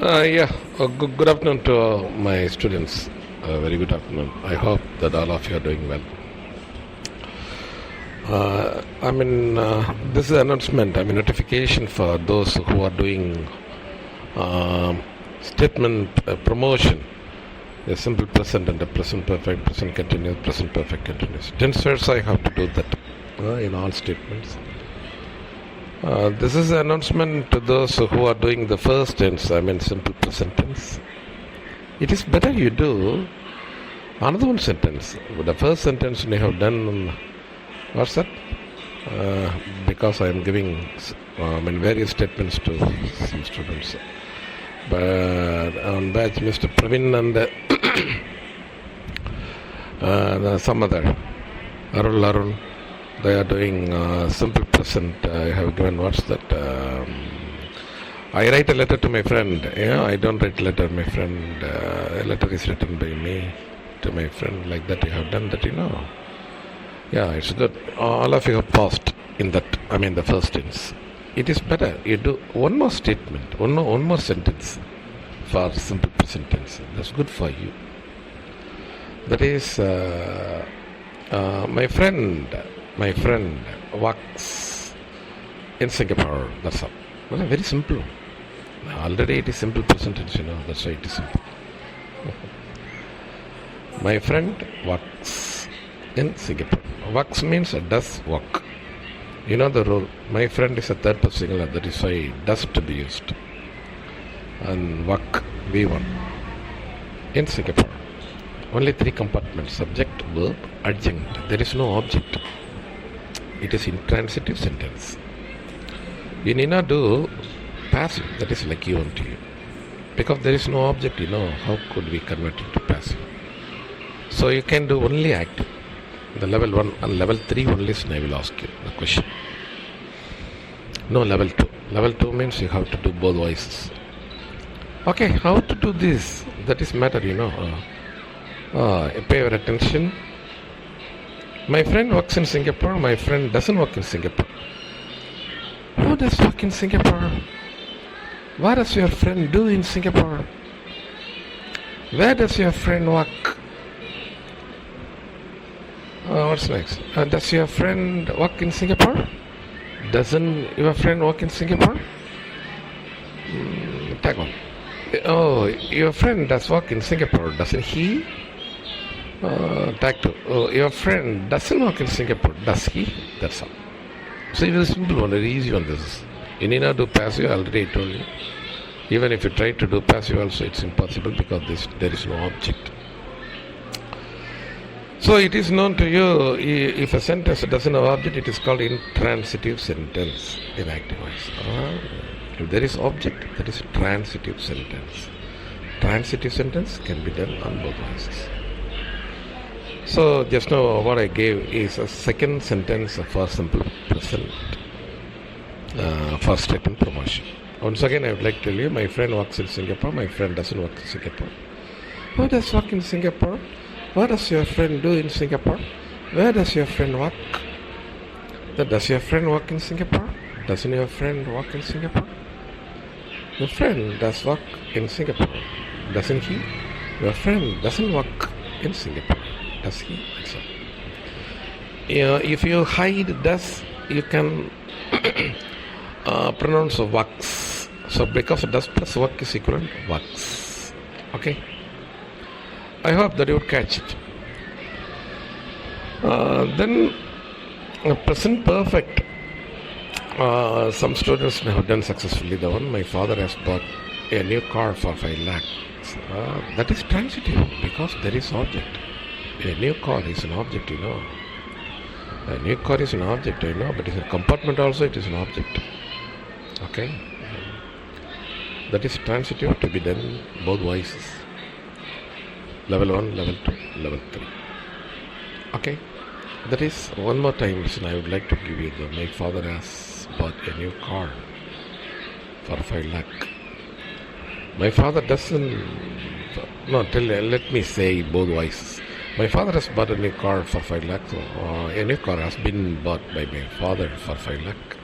Good afternoon to my students. Very good afternoon. I hope that all of you are doing well. This is an announcement, notification for those who are doing statement promotion. A simple present and a present perfect, present continuous, present perfect continuous. Tensors, I have to do that in all statements. This is an announcement to those who are doing the first tense, simple present tense. It is better you do another one sentence. The first sentence you have done, what's that? Because I am giving various statements to some students. But on batch, Mr. Pravin and some other, Arul, they are doing simple present. I have given, what's that? I write a letter to my friend. I don't write a letter to my friend. A letter is written by me to my friend. Like that, you have done that, Yeah, it's good. All of you have paused in that, the first tense. It is better. You do one more statement, one more sentence for simple present tense. That's good for you. That is, my friend works in Singapore. That's all. Well, very simple. Already it is simple present tense, that's why it is simple. My friend works in Singapore. Works means does work. You know the rule. My friend is a third person singular, that is why does to be used. And work, V1. In Singapore. Only 3 compartments: subject, verb, adjunct. There is no object. It is intransitive sentence. You need not do passive, that is like you want to you. Because there is no object, how could we convert it to passive? So you can do only active. The level 1 and level 3 only I will ask you the question. No, level 2. Level 2 means you have to do both voices. Okay, how to do this? That is matter, pay your attention. My friend works in Singapore. My friend doesn't work in Singapore. Who does work in Singapore? What does your friend do in Singapore? Where does your friend work? What's next? Does your friend work in Singapore? Doesn't your friend work in Singapore? Tag on. Oh, your friend does work in Singapore, doesn't he? Tag 2. Oh, your friend doesn't work in Singapore, does he? That's all. So it is a simple one, very easy one. This is. You need not do passive, I already told you. Even if you try to do passive also, it's impossible because there is no object. So it is known to you, if a sentence doesn't have object, it is called intransitive sentence in active voice. If there is object, that is transitive sentence. Transitive sentence can be done on both voices. So just now what I gave is a second sentence for simple present for statement promotion. Once again, I would like to tell you, my friend works in Singapore. My friend doesn't work in Singapore. Who does work in Singapore? What does your friend do in Singapore? Where does your friend work? Does your friend work in Singapore? Doesn't your friend work in Singapore? Your friend does work in Singapore, doesn't he? Your friend doesn't work in Singapore, does he? So, if you hide does, you can pronounce works. So because does plus work is equivalent works. Okay? I hope that you would catch it. Then present perfect. Some students have done successfully the one. My father has bought a new car for 5 lakhs. That is transitive because there is object. A new car is an object, A new car is an object, but in a compartment also it is an object. Okay? That is transitive to be done both voices. Level 1, level 2, level 3. Okay? That is one more time. I would like to give you my father has bought a new car for 5 lakh. My father doesn't. Let me say both voices. My father has bought a new car for 5 lakh. So, a new car has been bought by my father for 5 lakh.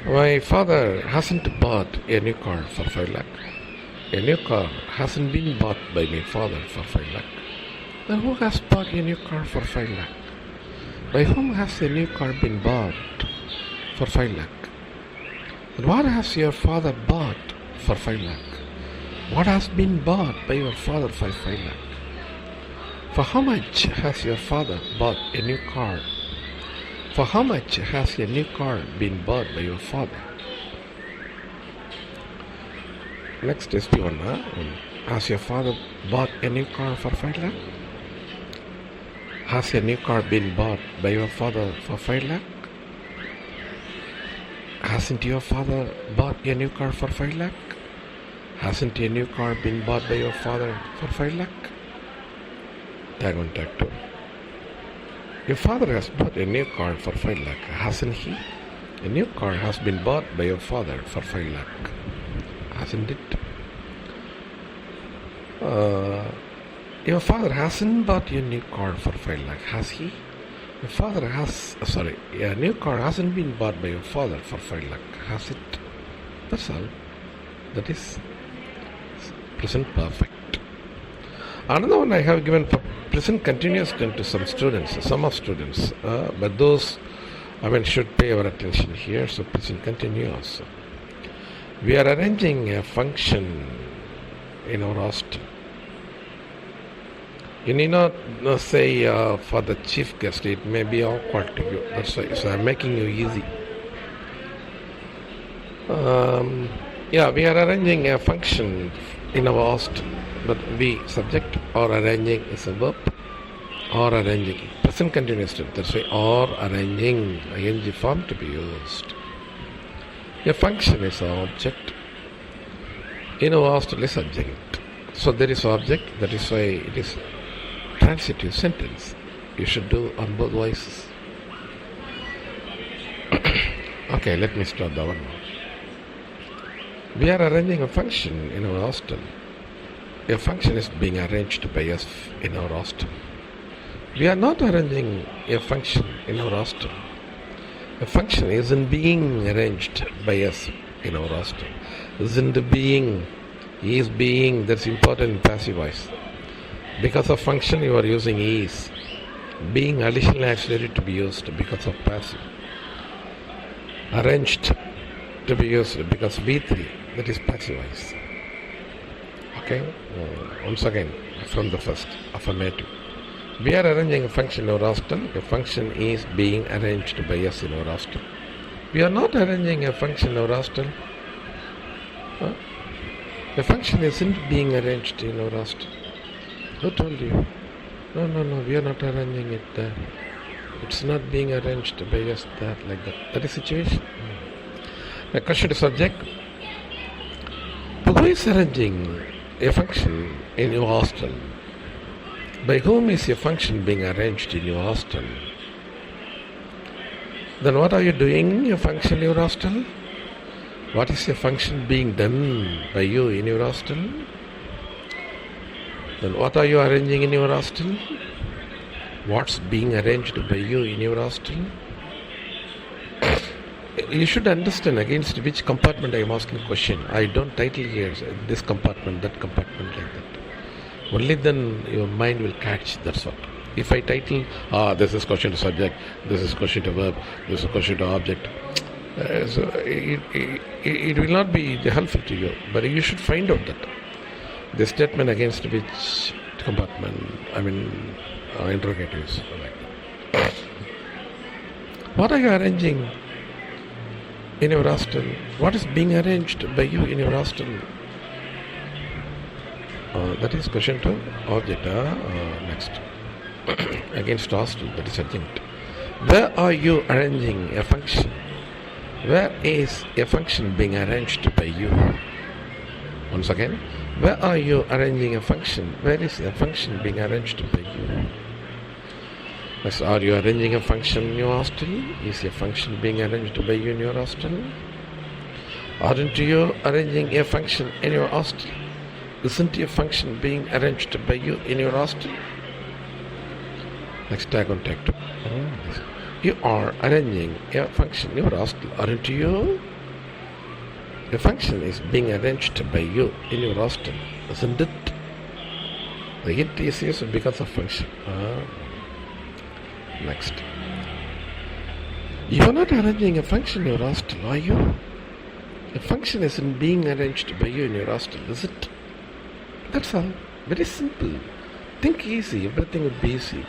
My father hasn't bought a new car for 5 lakh. A new car hasn't been bought by my father for 5 lakh. Then who has bought a new car for 5 lakh? By whom has a new car been bought for 5 lakh? And what has your father bought for 5 lakh? What has been bought by your father for 5 lakh? For how much has your father bought a new car? For how much has a new car been bought by your father? Next is the one. Has your father bought a new car for 5 lakh? Has a new car been bought by your father for 5 lakh? Hasn't your father bought a new car for 5 lakh? Hasn't a new car been bought by your father for 5 lakh? Tag 1, tag 2. Your father has bought a new car for 5 lakh, hasn't he? A new car has been bought by your father for 5 lakh, hasn't it? Your father hasn't bought a new car for 5 lakh, has he? Your father has, a new car hasn't been bought by your father for 5 lakh, has it? That's all. That is present perfect. Another one I have given for present continuous to some students, but those, should pay our attention here. So present continuous. We are arranging a function in our hostel. You need not say for the chief guest, it may be awkward to you. That's why. So I'm making you easy. We are arranging a function in our hostel, but we subject or arranging is a verb. Or arranging, present continuous tense. That's why or arranging, ing form to be used. A function is an object. In our hostel is subject. So there is object. That is why it is transitive sentence. You should do on both voices. Okay, let me start the one more. We are arranging a function in our hostel. A function is being arranged by us in our hostel. We are not arranging a function in our hostel. A function isn't being arranged by us in our hostel. Isn't being, is being, that's important in passive voice. Because of function you are using is. Being additional auxiliary to be used because of passive. Arranged to be used because B3, that is passive voice. Okay, once again from the first, affirmative. We are arranging a function in our hostel. A function is being arranged by us in our hostel. We are not arranging a function in our hostel. A function isn't being arranged in our hostel. Who told you? No, we are not arranging it there. It's not being arranged by us there, like that. That is situation. The question to subject. Who is arranging a function in your hostel? By whom is a function being arranged in your hostel? Then what are you doing in your function in your hostel? What is a function being done by you in your hostel? Then what are you arranging in your hostel? What's being arranged by you in your hostel? You should understand against which compartment I am asking the question. I don't title here this compartment, that compartment, like that. Only then your mind will catch, that's what. If I title, this is question to subject, this is question to verb, this is question to object, so it will not be helpful to you. But you should find out that the statement against which compartment, interrogatives. Like that. What are you arranging in your hostel? What is being arranged by you in your hostel? That is question to object. Next. Against hostel, that is adjunct. Where are you arranging a function? Where is a function being arranged by you? Once again, where are you arranging a function? Where is a function being arranged by you? Next, are you arranging a function in your hostel? Is a function being arranged by you in your hostel? Aren't you arranging a function in your hostel? Isn't a function being arranged by you in your hostel? Next, tag on tag 2. You are arranging a function in your hostel, aren't you? A function is being arranged by you in your roster, isn't it? The it is used because of function. Next. You are not arranging a function in your roster, are you? A function isn't being arranged by you in your roster, is it? That's all. Very simple. Think easy, everything will be easy.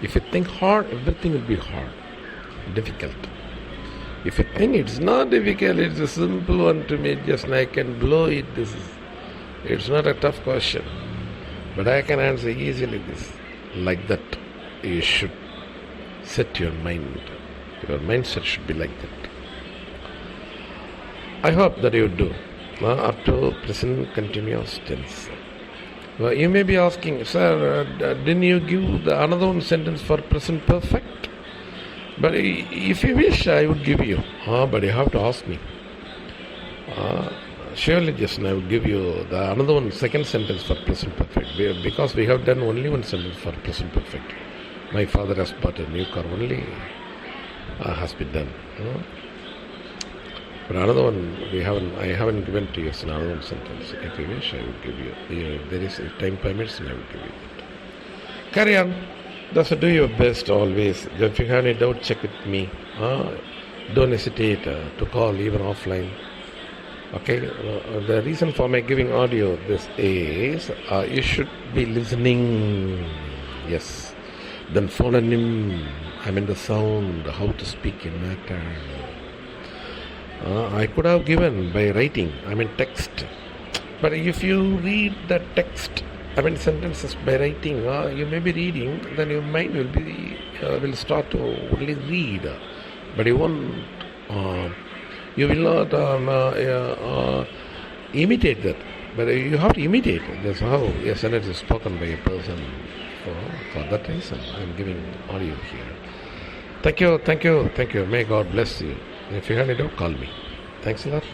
If you think hard, everything will be hard, difficult. If you think it's not difficult, it's a simple one to me, just I can blow it. It's not a tough question, but I can answer easily this. Like that, you should set your mind. Your mindset should be like that. I hope that you do. Up to present continuous tense. Well, you may be asking, sir, didn't you give the another one sentence for present perfect? But if you wish, I would give you. But you have to ask me. Surely, just I will give you the another one, second sentence for present perfect. Because we have done only one sentence for present perfect. My father has bought a new car, only has been done. But another one I haven't given to you. So another one sentence. If you wish, I will give you. There is time permits, and I will give you that. Carry on. Just do your best always. If you have any doubt, check with me. Don't hesitate to call even offline. Okay. The reason for my giving audio this is you should be listening. Yes. Then phononym. The sound. How to speak in matter. I could have given by writing. text. But if you read the text, sentences by writing, you may be reading, then your mind will start to only read, but you won't. You will not imitate that. But you have to imitate. That's how a sentence is spoken by a person. For that reason, I am giving audio here. Thank you. May God bless you. If you have any doubt, call me. Thanks a lot.